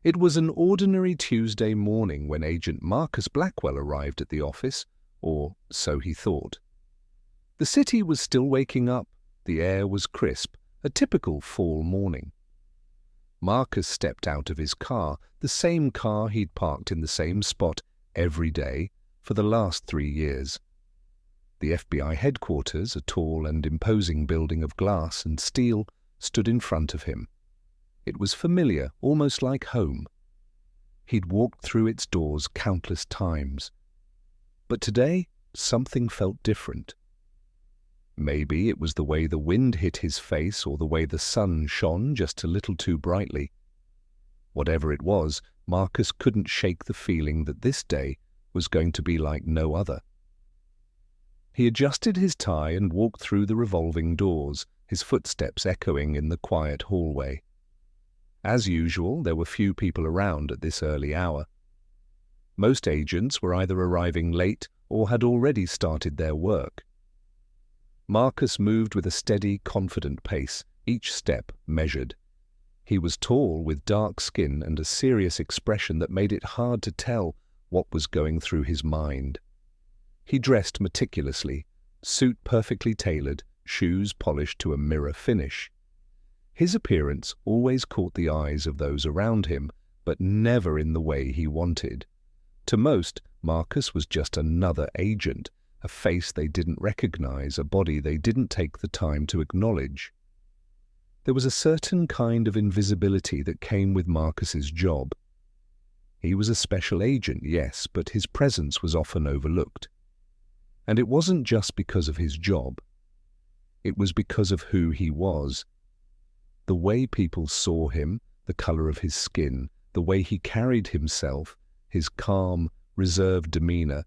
It was an ordinary Tuesday morning when Agent Marcus Blackwell arrived at the office, or so he thought. The city was still waking up, the air was crisp, a typical fall morning. Marcus stepped out of his car, the same car he'd parked in the same spot every day for the last 3 years. The FBI headquarters, a tall and imposing building of glass and steel, stood in front of him. It was familiar, almost like home. He'd walked through its doors countless times. But today, something felt different. Maybe it was the way the wind hit his face or the way the sun shone just a little too brightly. Whatever it was, Marcus couldn't shake the feeling that this day was going to be like no other. He adjusted his tie and walked through the revolving doors, his footsteps echoing in the quiet hallway. As usual, there were few people around at this early hour. Most agents were either arriving late or had already started their work. Marcus moved with a steady, confident pace, each step measured. He was tall, with dark skin and a serious expression that made it hard to tell what was going through his mind. He dressed meticulously, suit perfectly tailored, shoes polished to a mirror finish. His appearance always caught the eyes of those around him, but never in the way he wanted. To most, Marcus was just another agent, a face they didn't recognize, a body they didn't take the time to acknowledge. There was a certain kind of invisibility that came with Marcus's job. He was a special agent, yes, but his presence was often overlooked. And it wasn't just because of his job. It was because of who he was. The way people saw him, the color of his skin, the way he carried himself, his calm, reserved demeanor,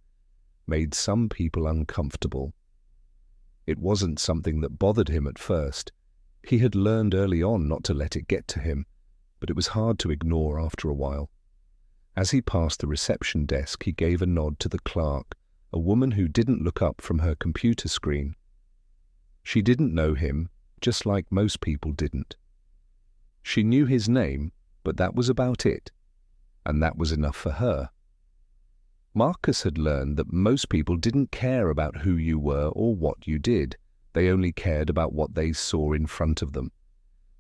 made some people uncomfortable. It wasn't something that bothered him at first. He had learned early on not to let it get to him, but it was hard to ignore after a while. As he passed the reception desk, he gave a nod to the clerk, a woman who didn't look up from her computer screen. She didn't know him, just like most people didn't. She knew his name, but that was about it, and that was enough for her. Marcus had learned that most people didn't care about who you were or what you did. They only cared about what they saw in front of them.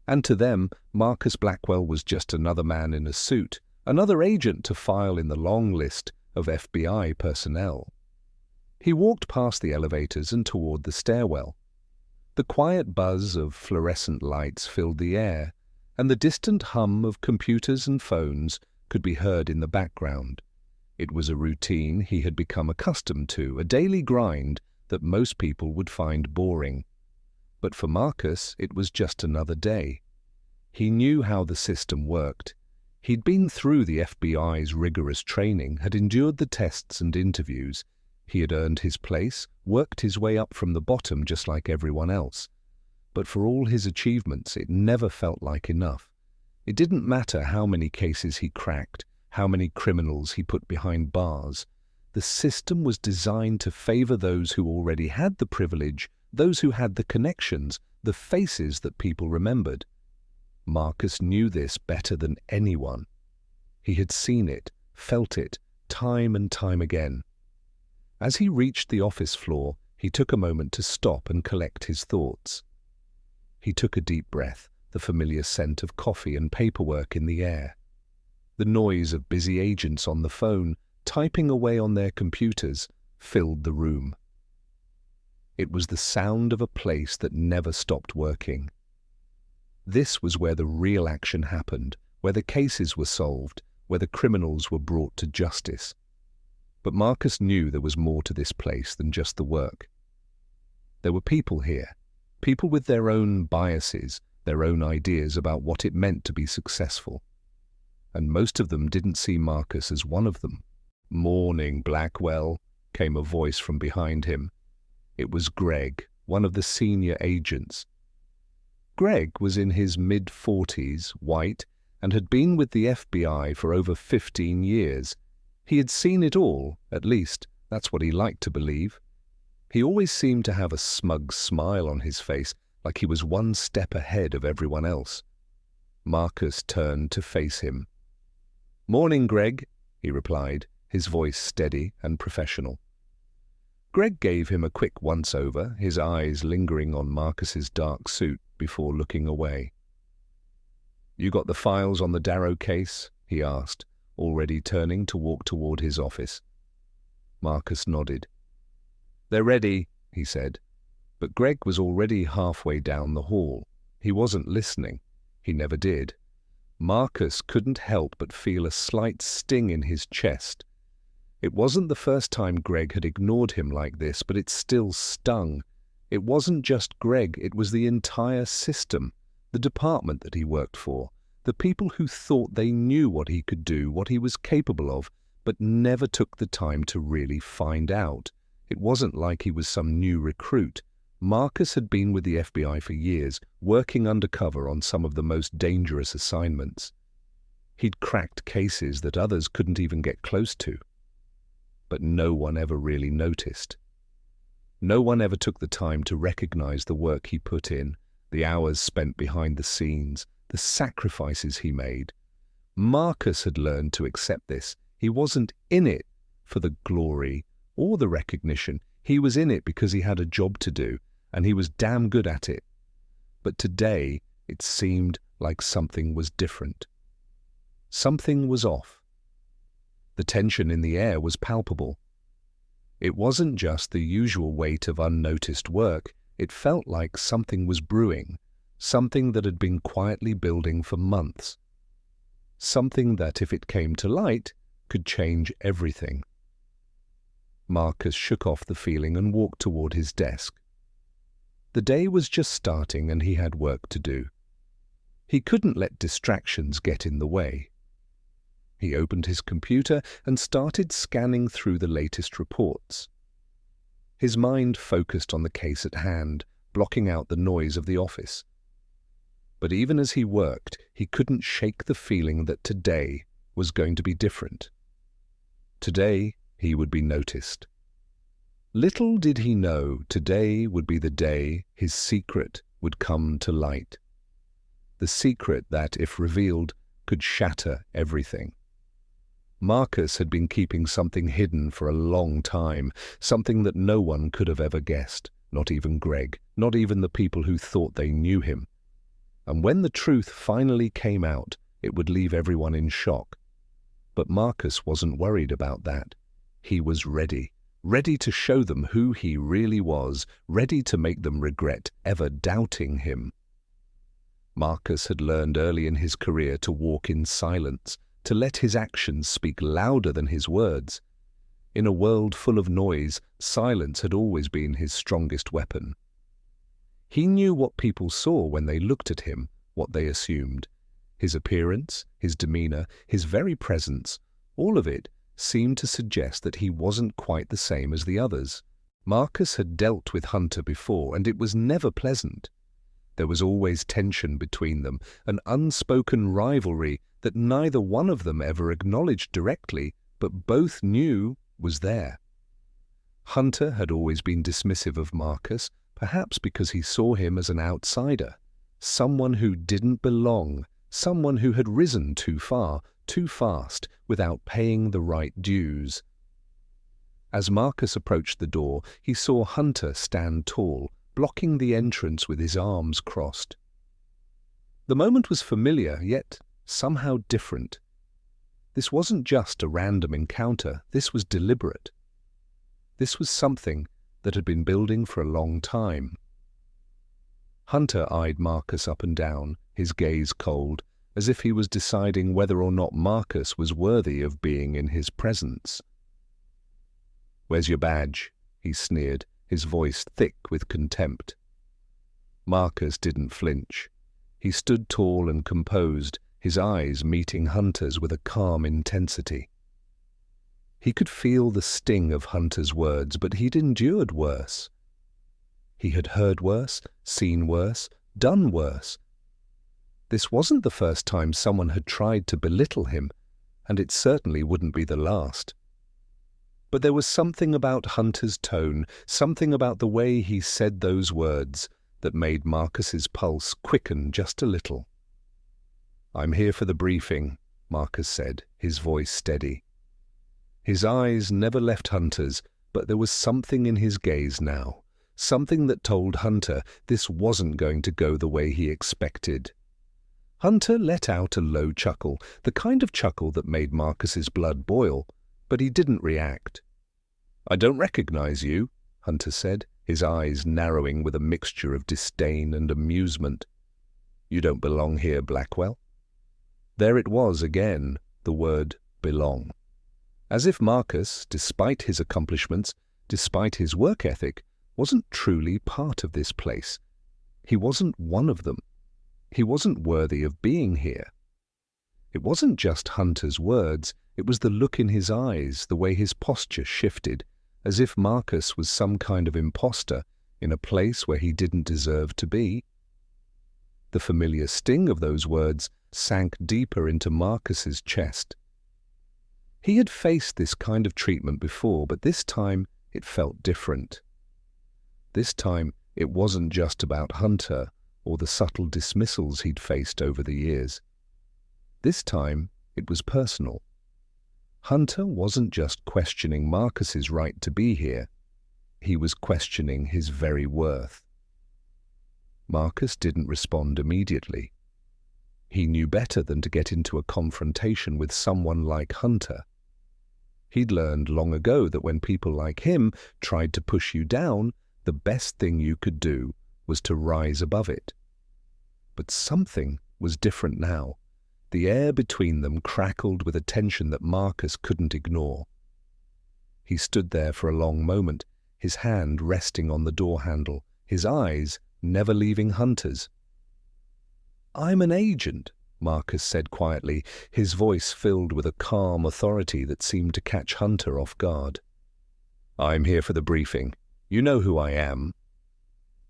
And to them, Marcus Blackwell was just another man in a suit, another agent to file in the long list of FBI personnel. He walked past the elevators and toward the stairwell. The quiet buzz of fluorescent lights filled the air, and the distant hum of computers and phones could be heard in the background. It was a routine he had become accustomed to, a daily grind that most people would find boring. But for Marcus, it was just another day. He knew how the system worked. He'd been through the FBI's rigorous training, had endured the tests and interviews. He had earned his place, worked his way up from the bottom just like everyone else. But for all his achievements, it never felt like enough. It didn't matter how many cases he cracked, how many criminals he put behind bars. The system was designed to favor those who already had the privilege, those who had the connections, the faces that people remembered. Marcus knew this better than anyone. He had seen it, felt it, time and time again. As he reached the office floor, he took a moment to stop and collect his thoughts. He took a deep breath, the familiar scent of coffee and paperwork in the air. The noise of busy agents on the phone, typing away on their computers, filled the room. It was the sound of a place that never stopped working. This was where the real action happened, where the cases were solved, where the criminals were brought to justice. But Marcus knew there was more to this place than just the work. There were people here, people with their own biases, their own ideas about what it meant to be successful. And most of them didn't see Marcus as one of them. "Morning, Blackwell," came a voice from behind him. It was Greg, one of the senior agents. Greg was in his mid-40s, white, and had been with the FBI for over 15 years. He had seen it all, at least, that's what he liked to believe. He always seemed to have a smug smile on his face, like he was one step ahead of everyone else. Marcus turned to face him. "Morning, Greg," he replied, his voice steady and professional. Greg gave him a quick once-over, his eyes lingering on Marcus's dark suit before looking away. "You got the files on the Darrow case?" he asked, already turning to walk toward his office. Marcus nodded. "They're ready," he said, but Greg was already halfway down the hall. He wasn't listening. He never did. Marcus couldn't help but feel a slight sting in his chest. It wasn't the first time Greg had ignored him like this, but it still stung. It wasn't just Greg, it was the entire system, the department that he worked for, the people who thought they knew what he could do, what he was capable of, but never took the time to really find out. It wasn't like he was some new recruit. Marcus had been with the FBI for years, working undercover on some of the most dangerous assignments. He'd cracked cases that others couldn't even get close to. But no one ever really noticed. No one ever took the time to recognize the work he put in, the hours spent behind the scenes, the sacrifices he made. Marcus had learned to accept this. He wasn't in it for the glory or the recognition. He was in it because he had a job to do, and he was damn good at it. But today, it seemed like something was different. Something was off. The tension in the air was palpable. It wasn't just the usual weight of unnoticed work. It felt like something was brewing, something that had been quietly building for months. Something that, if it came to light, could change everything. Marcus shook off the feeling and walked toward his desk. The day was just starting and he had work to do. He couldn't let distractions get in the way. He opened his computer and started scanning through the latest reports. His mind focused on the case at hand, blocking out the noise of the office. But even as he worked, he couldn't shake the feeling that today was going to be different. Today, he would be noticed. Little did he know today would be the day his secret would come to light. The secret that, if revealed, could shatter everything. Marcus had been keeping something hidden for a long time, something that no one could have ever guessed, not even Greg, not even the people who thought they knew him. And when the truth finally came out, it would leave everyone in shock. But Marcus wasn't worried about that. He was ready to show them who he really was, ready to make them regret ever doubting him. Marcus had learned early in his career to walk in silence, to let his actions speak louder than his words. In a world full of noise, silence had always been his strongest weapon. He knew what people saw when they looked at him, what they assumed. His appearance, his demeanor, his very presence, all of it seemed to suggest that he wasn't quite the same as the others. Marcus had dealt with Hunter before, and it was never pleasant. There was always tension between them, an unspoken rivalry that neither one of them ever acknowledged directly, but both knew was there. Hunter had always been dismissive of Marcus, perhaps because he saw him as an outsider, someone who didn't belong, someone who had risen too far, too fast, without paying the right dues. As Marcus approached the door, he saw Hunter stand tall, blocking the entrance with his arms crossed. The moment was familiar, yet somehow different. This wasn't just a random encounter, this was deliberate. This was something that had been building for a long time. Hunter eyed Marcus up and down, his gaze cold, as if he was deciding whether or not Marcus was worthy of being in his presence. "Where's your badge?" he sneered, his voice thick with contempt. Marcus didn't flinch. He stood tall and composed, his eyes meeting Hunter's with a calm intensity. He could feel the sting of Hunter's words, but he'd endured worse. He had heard worse, seen worse, done worse. This wasn't the first time someone had tried to belittle him, and it certainly wouldn't be the last. But there was something about Hunter's tone, something about the way he said those words, that made Marcus's pulse quicken just a little. "I'm here for the briefing," Marcus said, his voice steady. His eyes never left Hunter's, but there was something in his gaze now, something that told Hunter this wasn't going to go the way he expected. Hunter let out a low chuckle, the kind of chuckle that made Marcus's blood boil, but he didn't react. "I don't recognize you," Hunter said, his eyes narrowing with a mixture of disdain and amusement. "You don't belong here, Blackwell." There it was again, the word belong. As if Marcus, despite his accomplishments, despite his work ethic, wasn't truly part of this place. He wasn't one of them. He wasn't worthy of being here. It wasn't just Hunter's words, it was the look in his eyes, the way his posture shifted, as if Marcus was some kind of imposter in a place where he didn't deserve to be. The familiar sting of those words sank deeper into Marcus's chest. He had faced this kind of treatment before, but this time it felt different. This time it wasn't just about Hunter or the subtle dismissals he'd faced over the years. This time it was personal. Hunter wasn't just questioning Marcus's right to be here. He was questioning his very worth. Marcus didn't respond immediately. He knew better than to get into a confrontation with someone like Hunter. He'd learned long ago that when people like him tried to push you down, the best thing you could do was to rise above it. But something was different now. The air between them crackled with a tension that Marcus couldn't ignore. He stood there for a long moment, his hand resting on the door handle, his eyes never leaving Hunter's. "I'm an agent," Marcus said quietly, his voice filled with a calm authority that seemed to catch Hunter off guard. "I'm here for the briefing. You know who I am."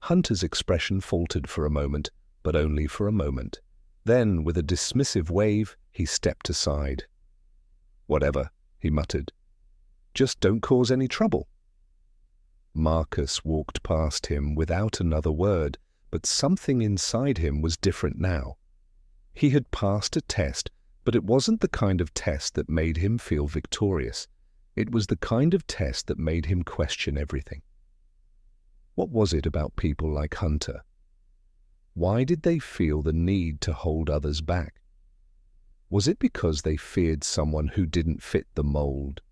Hunter's expression faltered for a moment, but only for a moment. Then, with a dismissive wave, he stepped aside. "Whatever," he muttered. "Just don't cause any trouble." Marcus walked past him without another word, but something inside him was different now. He had passed a test, but it wasn't the kind of test that made him feel victorious. It was the kind of test that made him question everything. What was it about people like Hunter? Why did they feel the need to hold others back? Was it because they feared someone who didn't fit the mold?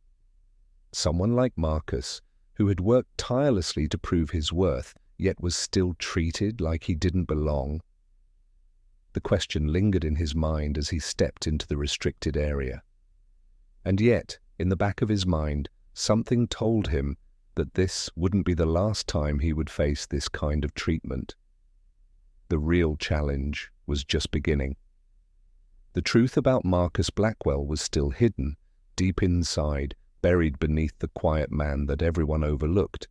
Someone like Marcus, who had worked tirelessly to prove his worth, yet was still treated like he didn't belong? The question lingered in his mind as he stepped into the restricted area. And yet, in the back of his mind, something told him that this wouldn't be the last time he would face this kind of treatment. The real challenge was just beginning. The truth about Marcus Blackwell was still hidden, deep inside, buried beneath the quiet man that everyone overlooked.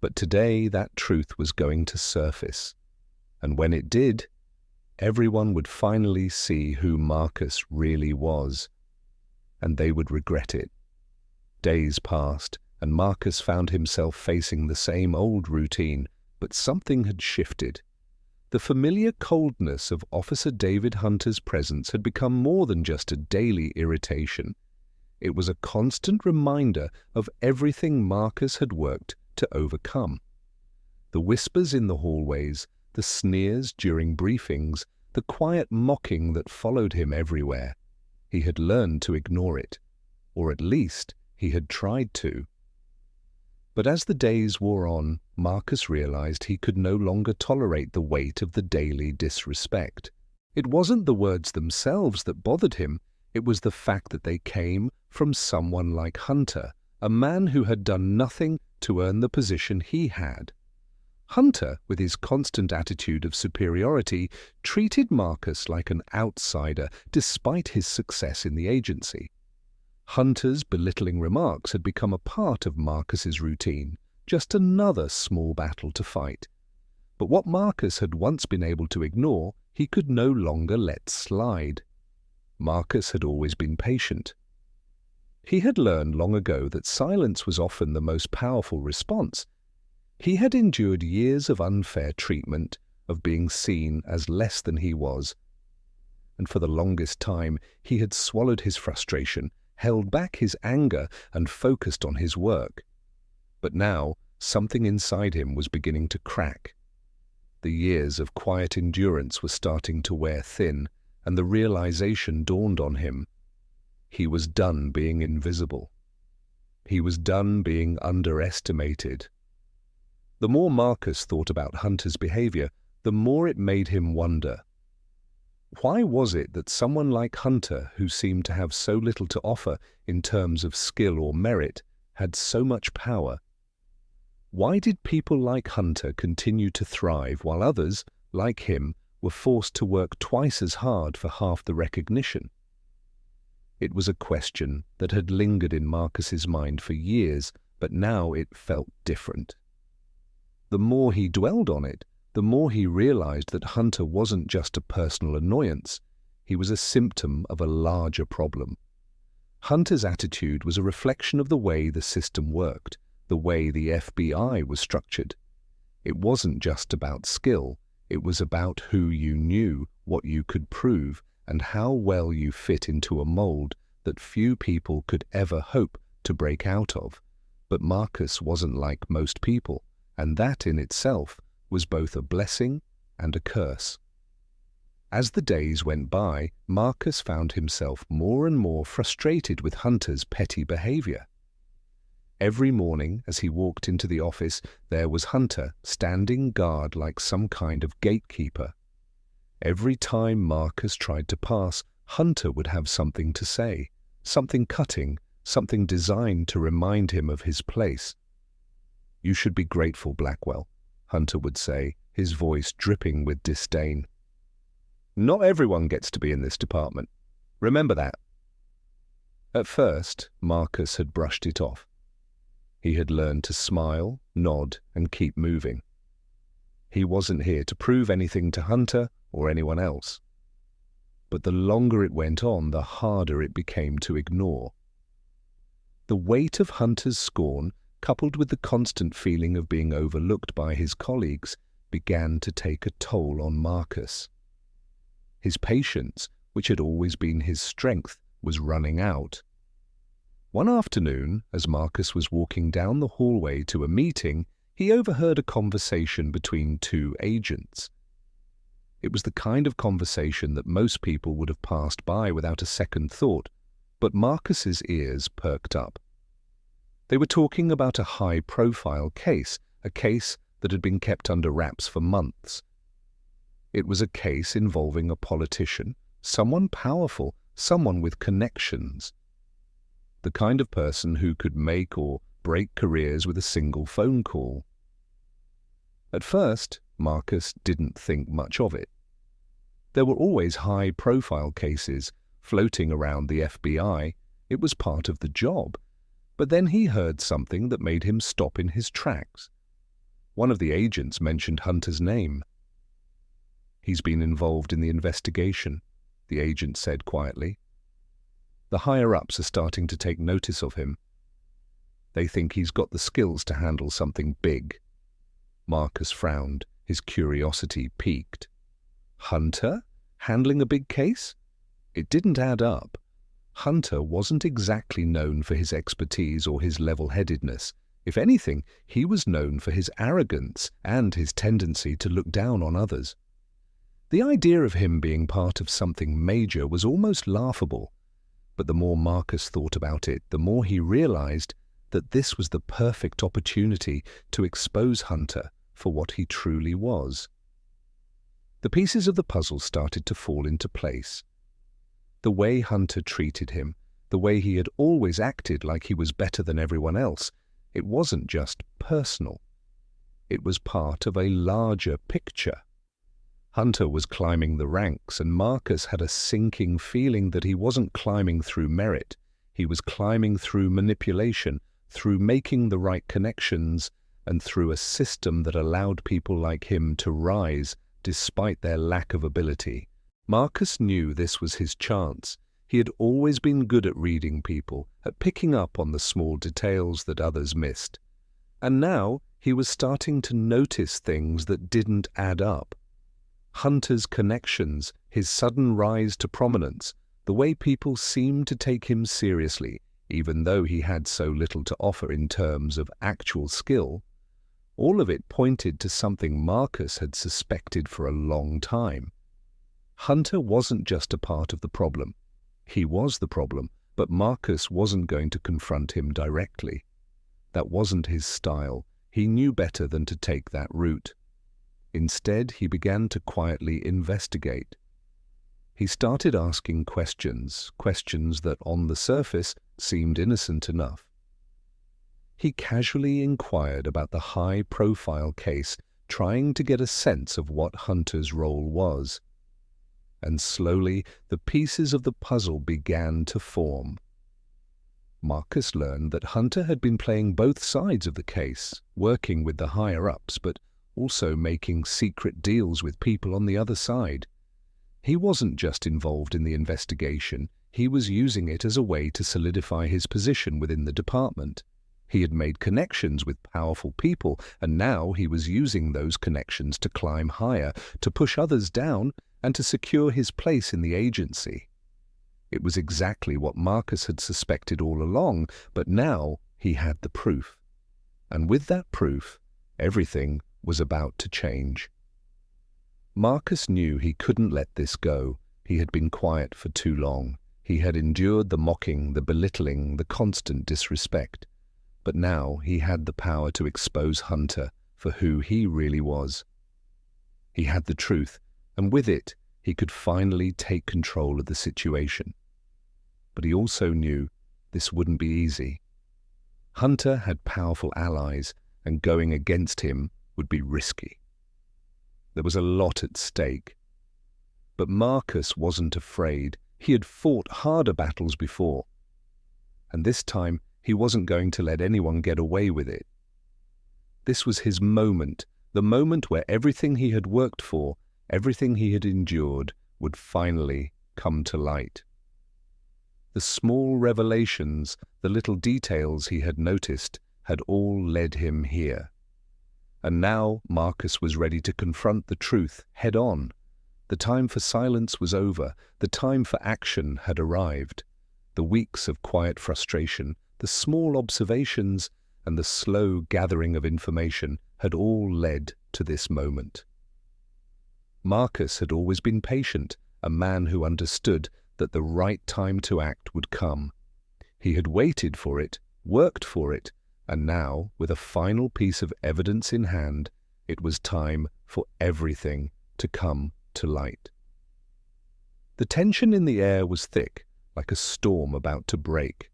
But today that truth was going to surface. And when it did, everyone would finally see who Marcus really was. And they would regret it. Days passed, and Marcus found himself facing the same old routine, but something had shifted. The familiar coldness of Officer David Hunter's presence had become more than just a daily irritation. It was a constant reminder of everything Marcus had worked to overcome. The whispers in the hallways, the sneers during briefings, the quiet mocking that followed him everywhere. He had learned to ignore it, or at least he had tried to. But as the days wore on, Marcus realized he could no longer tolerate the weight of the daily disrespect. It wasn't the words themselves that bothered him, it was the fact that they came from someone like Hunter, a man who had done nothing to earn the position he had. Hunter, with his constant attitude of superiority, treated Marcus like an outsider despite his success in the agency. Hunter's belittling remarks had become a part of Marcus's routine, just another small battle to fight. But what Marcus had once been able to ignore, he could no longer let slide. Marcus had always been patient. He had learned long ago that silence was often the most powerful response. He had endured years of unfair treatment, of being seen as less than he was. and for the longest time he had swallowed his frustration, held back his anger, and focused on his work. But now something inside him was beginning to crack. The years of quiet endurance were starting to wear thin, and the realization dawned on him. He was done being invisible. He was done being underestimated. The more Marcus thought about Hunter's behavior, the more it made him wonder. Why was it that someone like Hunter, who seemed to have so little to offer in terms of skill or merit, had so much power? Why did people like Hunter continue to thrive while others, like him, were forced to work twice as hard for half the recognition? It was a question that had lingered in Marcus's mind for years, but now it felt different. The more he dwelled on it, the more he realized that Hunter wasn't just a personal annoyance. He was a symptom of a larger problem. Hunter's attitude was a reflection of the way the system worked, the way the FBI was structured. It wasn't just about skill, it was about who you knew, what you could prove, and how well you fit into a mold that few people could ever hope to break out of. But Marcus wasn't like most people, and that in itself was both a blessing and a curse. As the days went by, Marcus found himself more and more frustrated with Hunter's petty behavior. Every morning, as he walked into the office, there was Hunter standing guard like some kind of gatekeeper. Every time Marcus tried to pass, Hunter would have something to say, something cutting, something designed to remind him of his place. "You should be grateful, Blackwell," Hunter would say, his voice dripping with disdain. "Not everyone gets to be in this department. Remember that." At first, Marcus had brushed it off. He had learned to smile, nod, and keep moving. He wasn't here to prove anything to Hunter or anyone else. But the longer it went on, the harder it became to ignore. The weight of Hunter's scorn, coupled with the constant feeling of being overlooked by his colleagues, began to take a toll on Marcus. His patience, which had always been his strength, was running out. One afternoon, as Marcus was walking down the hallway to a meeting, he overheard a conversation between two agents. It was the kind of conversation that most people would have passed by without a second thought, but Marcus's ears perked up. They were talking about a high-profile case, a case that had been kept under wraps for months. It was a case involving a politician, someone powerful, someone with connections. The kind of person who could make or break careers with a single phone call. At first, Marcus didn't think much of it. There were always high-profile cases floating around the FBI. It was part of the job. But then he heard something that made him stop in his tracks. One of the agents mentioned Hunter's name. "He's been involved in the investigation," the agent said quietly. "The higher-ups are starting to take notice of him. They think he's got the skills to handle something big." Marcus frowned, his curiosity piqued. Hunter? Handling a big case? It didn't add up. Hunter wasn't exactly known for his expertise or his level-headedness. If anything, he was known for his arrogance and his tendency to look down on others. The idea of him being part of something major was almost laughable. But the more Marcus thought about it, the more he realized that this was the perfect opportunity to expose Hunter for what he truly was. The pieces of the puzzle started to fall into place. The way Hunter treated him, the way he had always acted like he was better than everyone else, it wasn't just personal. It was part of a larger picture. Hunter was climbing the ranks, and Marcus had a sinking feeling that he wasn't climbing through merit. He was climbing through manipulation, through making the right connections, and through a system that allowed people like him to rise despite their lack of ability. Marcus knew this was his chance. He had always been good at reading people, at picking up on the small details that others missed. And now he was starting to notice things that didn't add up. Hunter's connections, His sudden rise to prominence, the way people seemed to take him seriously, even though he had so little to offer in terms of actual skill, all of it pointed to something Marcus had suspected for a long time. Hunter wasn't just a part of the problem. He was the problem, but Marcus wasn't going to confront him directly. That wasn't his style. He knew better than to take that route. Instead, he began to quietly investigate. He started asking questions that on the surface seemed innocent enough. He casually inquired about the high-profile case, trying to get a sense of what Hunter's role was. And slowly, the pieces of the puzzle began to form. Marcus learned that Hunter had been playing both sides of the case, working with the higher-ups, but also making secret deals with people on the other side. He wasn't just involved in the investigation, he was using it as a way to solidify his position within the department. He had made connections with powerful people, and now he was using those connections to climb higher, to push others down, and to secure his place in the agency. It was exactly what Marcus had suspected all along, but now he had the proof. And with that proof, everything was about to change. Marcus knew he couldn't let this go. He had been quiet for too long. He had endured the mocking, the belittling, the constant disrespect. But now he had the power to expose Hunter for who he really was. He had the truth, and with it, he could finally take control of the situation. But he also knew this wouldn't be easy. Hunter had powerful allies, and going against him would be risky. There was a lot at stake. But Marcus wasn't afraid. He had fought harder battles before. And this time, he wasn't going to let anyone get away with it. This was his moment, the moment where everything he had worked for, everything he had endured, would finally come to light. The small revelations, the little details he had noticed, had all led him here. And now Marcus was ready to confront the truth head-on. The time for silence was over. The time for action had arrived. The weeks of quiet frustration, the small observations, and the slow gathering of information had all led to this moment. Marcus had always been patient, a man who understood that the right time to act would come. He had waited for it, worked for it, and now, with a final piece of evidence in hand, it was time for everything to come to light. The tension in the air was thick, like a storm about to break.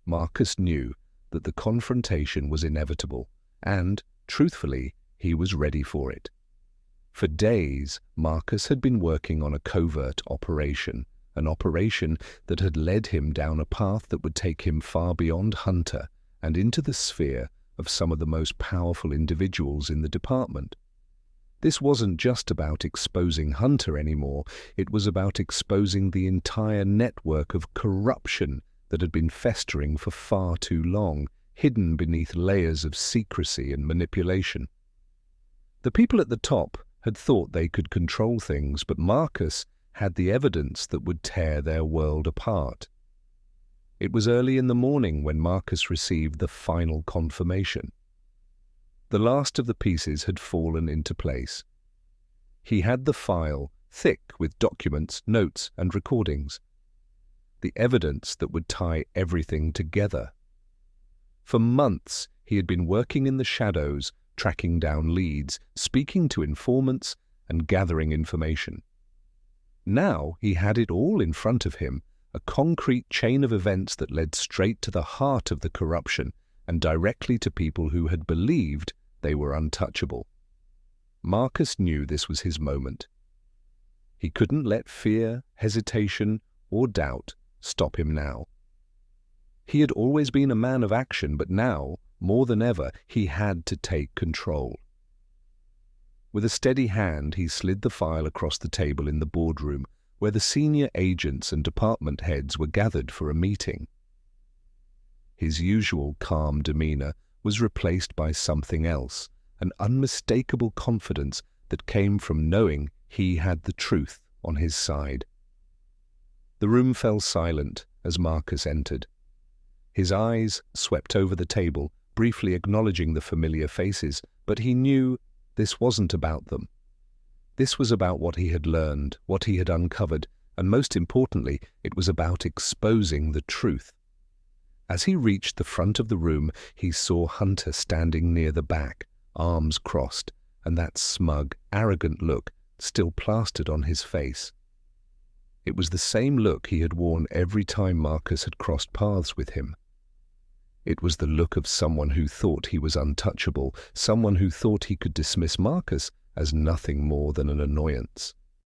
Marcus knew that the confrontation was inevitable, and, truthfully, he was ready for it. For days, Marcus had been working on a covert operation, an operation that had led him down a path that would take him far beyond Hunter and into the sphere of some of the most powerful individuals in the department. This wasn't just about exposing Hunter anymore, it was about exposing the entire network of corruption that had been festering for far too long, hidden beneath layers of secrecy and manipulation. The people at the top had thought they could control things, but Marcus had the evidence that would tear their world apart. It was early in the morning when Marcus received the final confirmation. The last of the pieces had fallen into place. He had the file, thick with documents, notes, and recordings. The evidence that would tie everything together. For months, he had been working in the shadows, tracking down leads, speaking to informants, and gathering information. Now he had it all in front of him, a concrete chain of events that led straight to the heart of the corruption and directly to people who had believed they were untouchable. Marcus knew this was his moment. He couldn't let fear, hesitation, or doubt stop him now. He had always been a man of action, but now, more than ever, he had to take control. With a steady hand, he slid the file across the table in the boardroom, where the senior agents and department heads were gathered for a meeting. His usual calm demeanor was replaced by something else, an unmistakable confidence that came from knowing he had the truth on his side. The room fell silent as Marcus entered. His eyes swept over the table, briefly acknowledging the familiar faces, but he knew this wasn't about them. This was about what he had learned, what he had uncovered, and most importantly, it was about exposing the truth. As he reached the front of the room, he saw Hunter standing near the back, arms crossed, and that smug, arrogant look still plastered on his face. It was the same look he had worn every time Marcus had crossed paths with him. It was the look of someone who thought he was untouchable, someone who thought he could dismiss Marcus as nothing more than an annoyance.